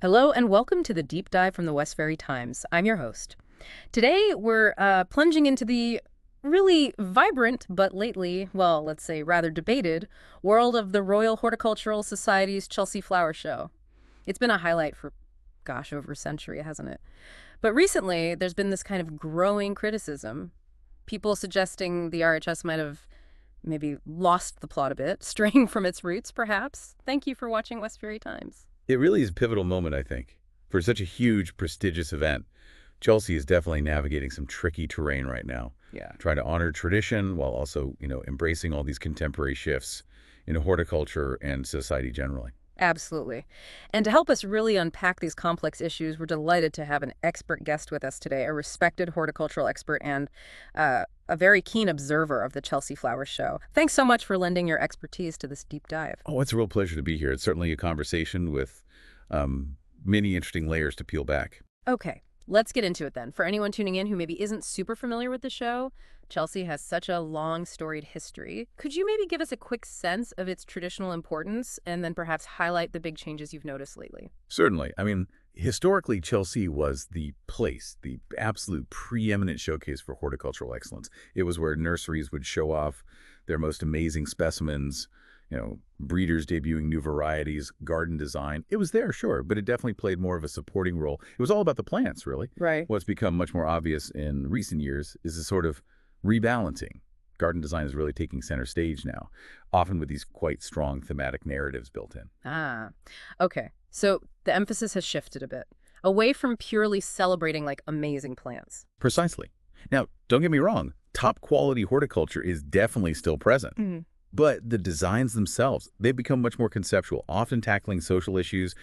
Hello and welcome to the Deep Dive from the Westferry Times. I'm your host. Today we're plunging into the really vibrant, but lately, well, let's say rather debated, world of the Royal Horticultural Society's Chelsea Flower Show. It's been a highlight for, gosh, over a century, hasn't it? But recently, there's been this kind of growing criticism. People suggesting the RHS might have maybe lost the plot a bit, straying from its roots, perhaps. Thank you for watching Westferry Times. It really is a pivotal moment, I think. For such a huge, prestigious event, Chelsea is definitely navigating some tricky terrain right now, Yeah. trying to honor tradition while also, embracing all these contemporary shifts in horticulture and society generally. Absolutely. And to help us really unpack these complex issues, we're delighted to have an expert guest with us today, a respected horticultural expert and a very keen observer of the Chelsea Flower Show. Thanks so much for lending your expertise to this deep dive. Oh, it's a real pleasure to be here. It's certainly a conversation with many interesting layers to peel back. Okay, let's get into it then. For anyone tuning in who maybe isn't super familiar with the show, Chelsea has such a long, storied history. Could you maybe give us a quick sense of its traditional importance and then perhaps highlight the big changes you've noticed lately? Certainly. I mean, historically, Chelsea was the place, the absolute preeminent showcase for horticultural excellence. It was where nurseries would show off their most amazing specimens, breeders debuting new varieties, garden design. It was there, sure, but it definitely played more of a supporting role. It was all about the plants, really. Right. What's become much more obvious in recent years is a sort of rebalancing. Garden design is really taking center stage now, often with these quite strong thematic narratives built in. Ah, okay. So the emphasis has shifted a bit, away from purely celebrating like amazing plants. Precisely. Now, don't get me wrong, top quality horticulture is definitely still present. Mhm. But the designs themselves, they've become much more conceptual, often tackling social issues,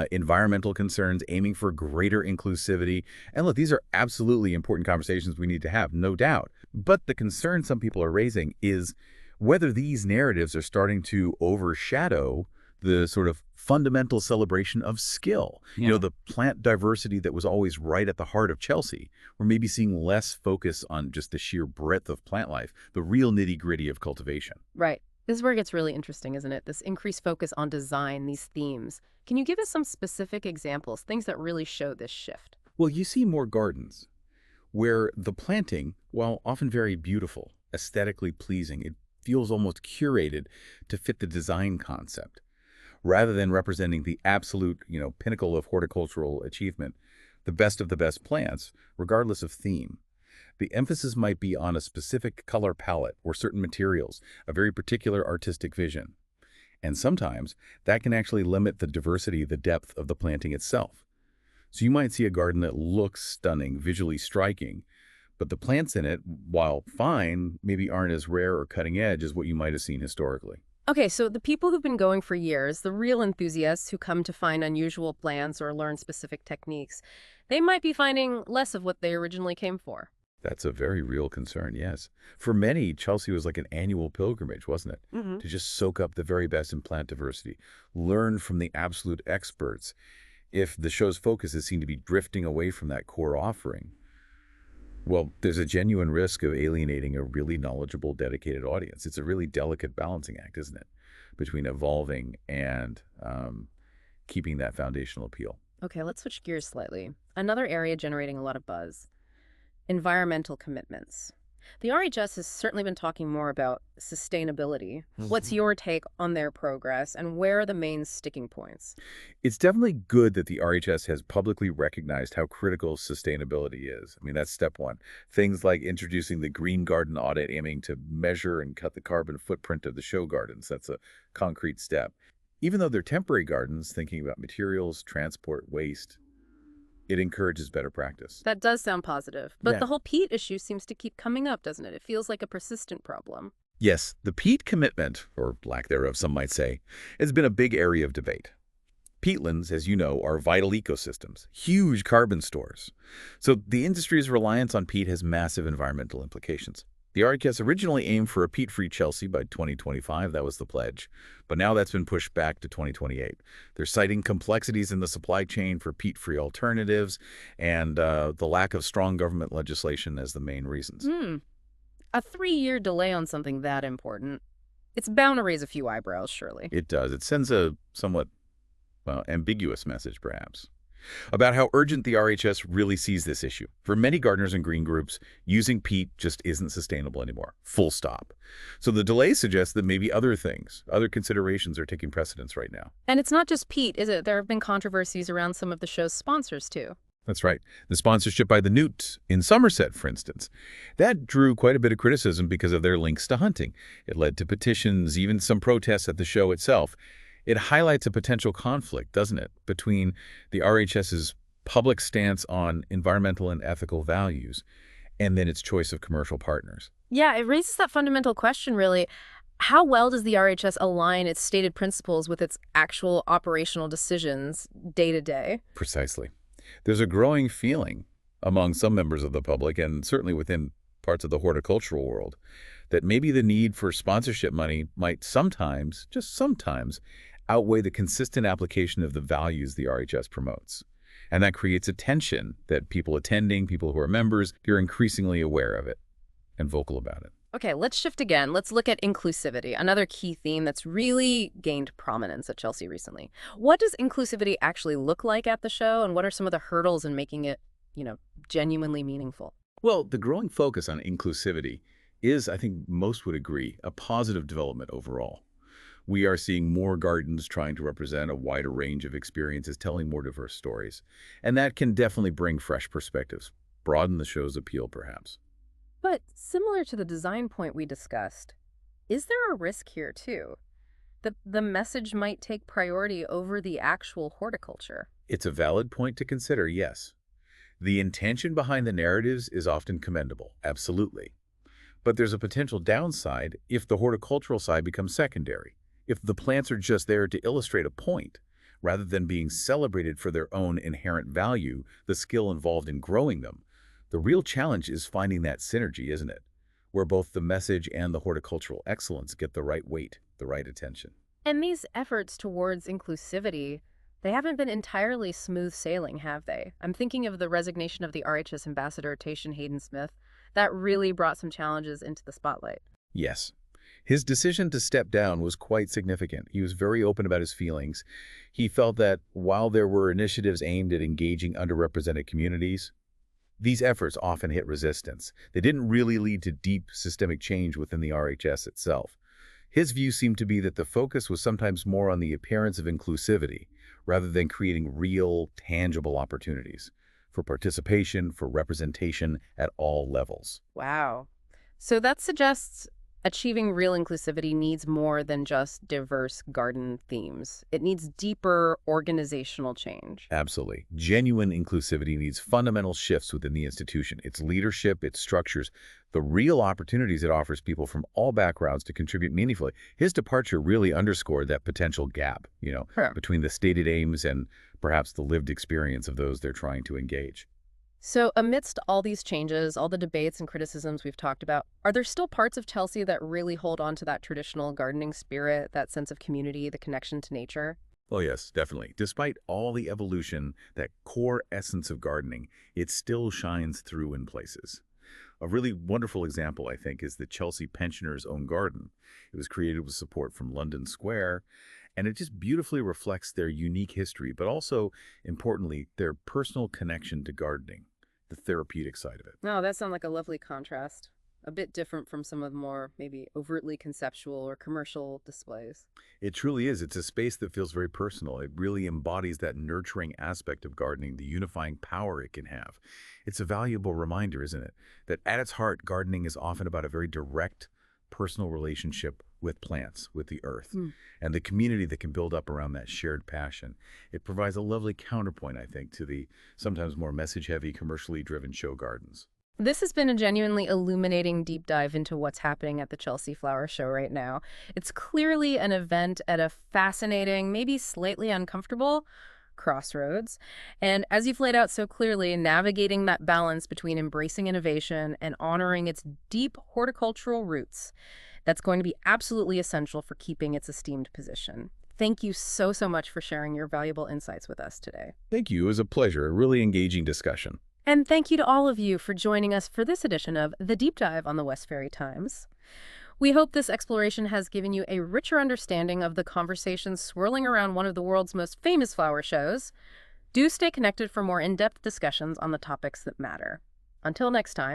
environmental concerns, aiming for greater inclusivity. And look, these are absolutely important conversations we need to have, no doubt. But the concern some people are raising is whether these narratives are starting to overshadow the sort of fundamental celebration of skill. Yeah. The plant diversity that was always right at the heart of Chelsea. We're maybe seeing less focus on just the sheer breadth of plant life, the real nitty-gritty of cultivation. Right. This is where it gets really interesting, isn't it? This increased focus on design, these themes. Can you give us some specific examples, things that really show this shift? Well, you see more gardens where the planting, while often very beautiful, aesthetically pleasing, it feels almost curated to fit the design concept. Rather than representing the absolute, pinnacle of horticultural achievement, the best of the best plants, regardless of theme. The emphasis might be on a specific color palette or certain materials, a very particular artistic vision. And sometimes that can actually limit the diversity, the depth of the planting itself. So you might see a garden that looks stunning, visually striking, but the plants in it, while fine, maybe aren't as rare or cutting edge as what you might have seen historically. Okay, so the people who've been going for years, the real enthusiasts who come to find unusual plants or learn specific techniques, they might be finding less of what they originally came for. That's a very real concern, yes. For many, Chelsea was like an annual pilgrimage, wasn't it? Hmm. To just soak up the very best in plant diversity, learn from the absolute experts. If the show's focus is seen to be drifting away from that core offering, well, there's a genuine risk of alienating a really knowledgeable, dedicated audience. It's a really delicate balancing act, isn't it? Between evolving and keeping that foundational appeal. Okay, let's switch gears slightly. Another area generating a lot of buzz. Environmental commitments. The RHS has certainly been talking more about sustainability. What's your take on their progress and where are the main sticking points? It's definitely good that the RHS has publicly recognized how critical sustainability is. I mean, that's step one. Things like introducing the Green Garden Audit, aiming to measure and cut the carbon footprint of the show gardens. That's a concrete step. Even though they're temporary gardens, thinking about materials, transport, waste, it encourages better practice. That does sound positive, but Yeah. the whole peat issue seems to keep coming up, doesn't it? It feels like a persistent problem. Yes, the peat commitment, or lack thereof, some might say, has been a big area of debate. Peatlands, as you know, are vital ecosystems, huge carbon stores. So the industry's reliance on peat has massive environmental implications. The RHS originally aimed for a peat-free Chelsea by 2025, that was the pledge, but now that's been pushed back to 2028. They're citing complexities in the supply chain for peat-free alternatives and the lack of strong government legislation as the main reasons. Hmm. A 3-year delay on something that important. It's bound to raise a few eyebrows, surely. It does. It sends a somewhat well, ambiguous message, perhaps, about how urgent the RHS really sees this issue. For many gardeners and green groups, using peat just isn't sustainable anymore, full stop. So the delay suggests that maybe other things, other considerations are taking precedence right now. And it's not just Pete, is it? There have been controversies around some of the show's sponsors, too. That's right. The sponsorship by the Newt in Somerset, for instance. That drew quite a bit of criticism because of their links to hunting. It led to petitions, even some protests at the show itself. It highlights a potential conflict, doesn't it, between the RHS's public stance on environmental and ethical values and then its choice of commercial partners. Yeah, it raises that fundamental question, really. How well does the RHS align its stated principles with its actual operational decisions day to day? Precisely. There's a growing feeling among some members of the public, and certainly within parts of the horticultural world, that maybe the need for sponsorship money might sometimes, just sometimes, outweigh the consistent application of the values the RHS promotes. And that creates a tension that people attending, people who are members, they're increasingly aware of it and vocal about it. Okay, let's shift again. Let's look at inclusivity, another key theme that's really gained prominence at Chelsea recently. What does inclusivity actually look like at the show, and what are some of the hurdles in making it, genuinely meaningful? Well, the growing focus on inclusivity is, I think most would agree, a positive development overall. We are seeing more gardens trying to represent a wider range of experiences, telling more diverse stories. And that can definitely bring fresh perspectives, broaden the show's appeal, perhaps. But similar to the design point we discussed, is there a risk here too? That the message might take priority over the actual horticulture? It's a valid point to consider, yes. The intention behind the narratives is often commendable, absolutely. But there's a potential downside if the horticultural side becomes secondary, if the plants are just there to illustrate a point, rather than being celebrated for their own inherent value, the skill involved in growing them. The real challenge is finding that synergy, isn't it? Where both the message and the horticultural excellence get the right weight, the right attention. And these efforts towards inclusivity, they haven't been entirely smooth sailing, have they? I'm thinking of the resignation of the RHS ambassador, Tayshan Hayden-Smith. That really brought some challenges into the spotlight. Yes. His decision to step down was quite significant. He was very open about his feelings. He felt that while there were initiatives aimed at engaging underrepresented communities, these efforts often hit resistance. They didn't really lead to deep systemic change within the RHS itself. His view seemed to be that the focus was sometimes more on the appearance of inclusivity rather than creating real, tangible opportunities for participation, for representation at all levels. Wow. So that suggests achieving real inclusivity needs more than just diverse garden themes. It needs deeper organizational change. Absolutely. Genuine inclusivity needs fundamental shifts within the institution, its leadership, its structures, the real opportunities it offers people from all backgrounds to contribute meaningfully. His departure really underscored that potential gap, Sure. between the stated aims and perhaps the lived experience of those they're trying to engage. So amidst all these changes, all the debates and criticisms we've talked about, are there still parts of Chelsea that really hold on to that traditional gardening spirit, that sense of community, the connection to nature? Oh yes, definitely. Despite all the evolution, that core essence of gardening, it still shines through in places. A really wonderful example, I think, is the Chelsea Pensioners' Own Garden. It was created with support from London Square, and it just beautifully reflects their unique history, but also, importantly, their personal connection to gardening, the therapeutic side of it. No, that sounds like a lovely contrast. A bit different from some of the more maybe overtly conceptual or commercial displays. It truly is. It's a space that feels very personal. It really embodies that nurturing aspect of gardening, the unifying power it can have. It's a valuable reminder, isn't it, that at its heart, gardening is often about a very direct, personal relationship with plants, with the earth, and the community that can build up around that shared passion. It provides a lovely counterpoint, I think, to the sometimes more message-heavy, commercially driven show gardens. This has been a genuinely illuminating deep dive into what's happening at the Chelsea Flower Show right now. It's clearly an event at a fascinating, maybe slightly uncomfortable crossroads. And as you've laid out so clearly, navigating that balance between embracing innovation and honoring its deep horticultural roots, that's going to be absolutely essential for keeping its esteemed position. Thank you so, so much for sharing your valuable insights with us today. Thank you. It was a pleasure. A really engaging discussion. And thank you to all of you for joining us for this edition of The Deep Dive on the Westferry Times. We hope this exploration has given you a richer understanding of the conversations swirling around one of the world's most famous flower shows. Do stay connected for more in-depth discussions on the topics that matter. Until next time.